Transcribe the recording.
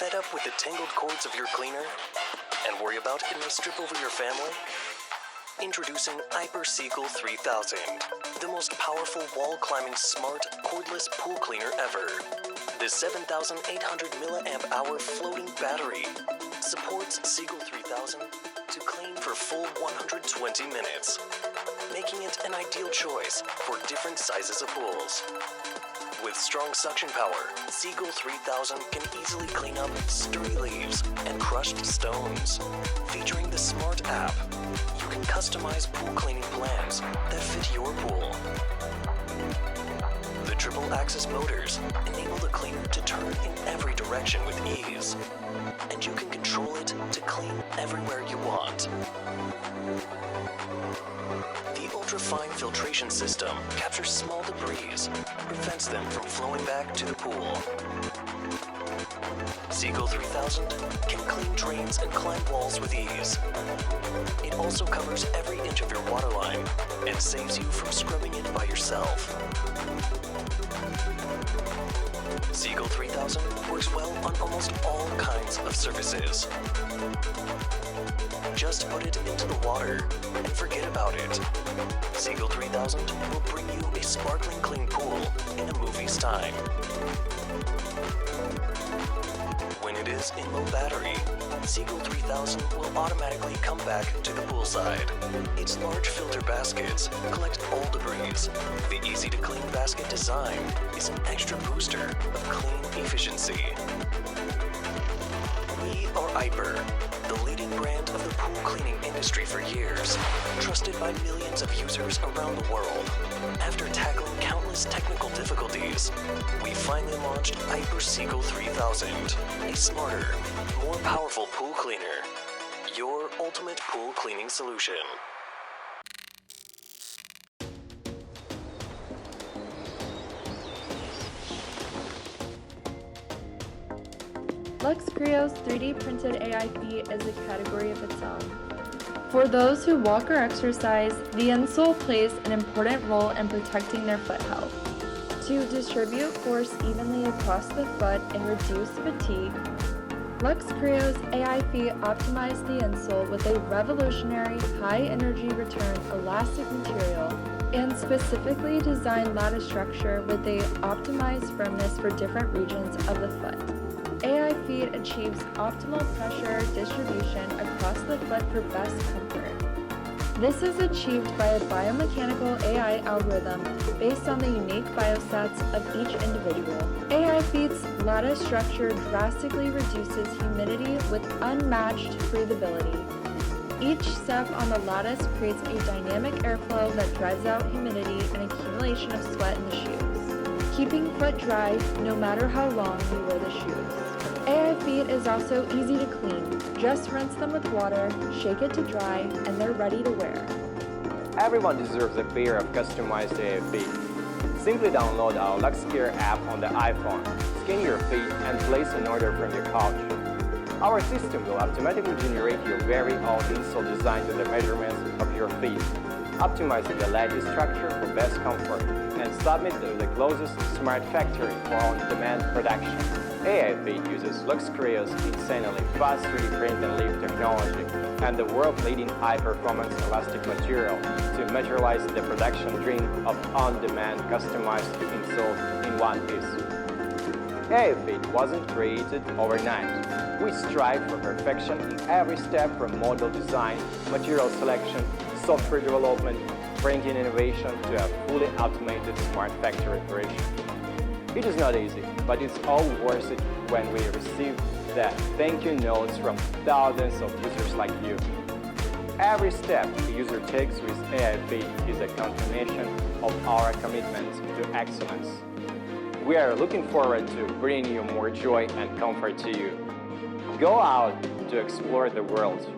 Fed up with the tangled cords of your cleaner? And worry about it may strip over your family? Introducing Seagull 3000, the most powerful wall-climbing smart cordless pool cleaner ever. The 7,800 mAh floating battery supports Seagull 3000 to clean for full 120 minutes, making it an ideal choice for different sizes of pools. With strong suction power, Seagull 3000 can easily clean up sturdy leaves and crushed stones. Featuring the Smart app, you can customize pool cleaning plans that fit your pool. The triple-axis motors enable the cleaner to turn in every direction with ease, and you can control it to clean everywhere you want. The ultra-fine filtration system captures small debris, prevents them from flowing back to the pool. Seagull 3000 can clean drains and climb walls with ease. It also covers every inch of your water line and saves you from scrubbing it by yourself. Seagull 3000 works well on almost all kinds of surfaces. Just put it into the water and forget about it. Seagull 3000 will bring you a sparkling clean pool in a movie's time. When it is in low battery, Seagull 3000 will automatically come back to the poolside. Its large filter baskets collect all debris. The easy-to-clean basket design is an extra booster of clean efficiency. We are Iper, the leading brand of the pool cleaning industry for years, trusted by millions of users around the world. After tackling countless technical difficulties, we finally launched Seagull 3000, a smarter, more powerful pool cleaner. Your ultimate pool cleaning solution. LuxCreo's 3D printed AI feet is a category of its own. For those who walk or exercise, the insole plays an important role in protecting their foot health. To distribute force evenly across the foot and reduce fatigue, LuxCreo's AI feet optimize the insole with a revolutionary high-energy return elastic material and specifically designed lattice structure with a optimized firmness for different regions of the foot. AI feet achieves optimal pressure distribution across the foot for best comfort. This is achieved by a biomechanical AI algorithm based on the unique biostats of each individual. AI feet's lattice structure drastically reduces humidity with unmatched breathability. Each step on the lattice creates a dynamic airflow that drives out humidity and accumulation of sweat in the shoes, keeping foot dry no matter how long you wear the shoes. AI feet is also easy to clean. Just rinse them with water, shake it to dry, and they're ready to wear. Everyone deserves a pair of customized AI feet. Simply download our LuxCare app on the iPhone, scan your feet, and place an order from your couch. Our system will automatically generate your very own insole designed to the measurements of your feet, optimizing the lattice structure for best comfort, and submit to the closest smart factory for on-demand production. AI feet uses LuxCreo's insanely fast 3D print and leaf technology and the world-leading high-performance elastic material to materialize the production dream of on-demand customized insoles in one piece. AI feet wasn't created overnight. We strive for perfection in every step from model design, material selection, software development, bringing innovation to a fully automated smart factory operation. It is not easy, but it's all worth it when we receive the thank you notes from thousands of users like you. Every step the user takes with AI feet is a confirmation of our commitment to excellence. We are looking forward to bringing you more joy and comfort to you. Go out to explore the world.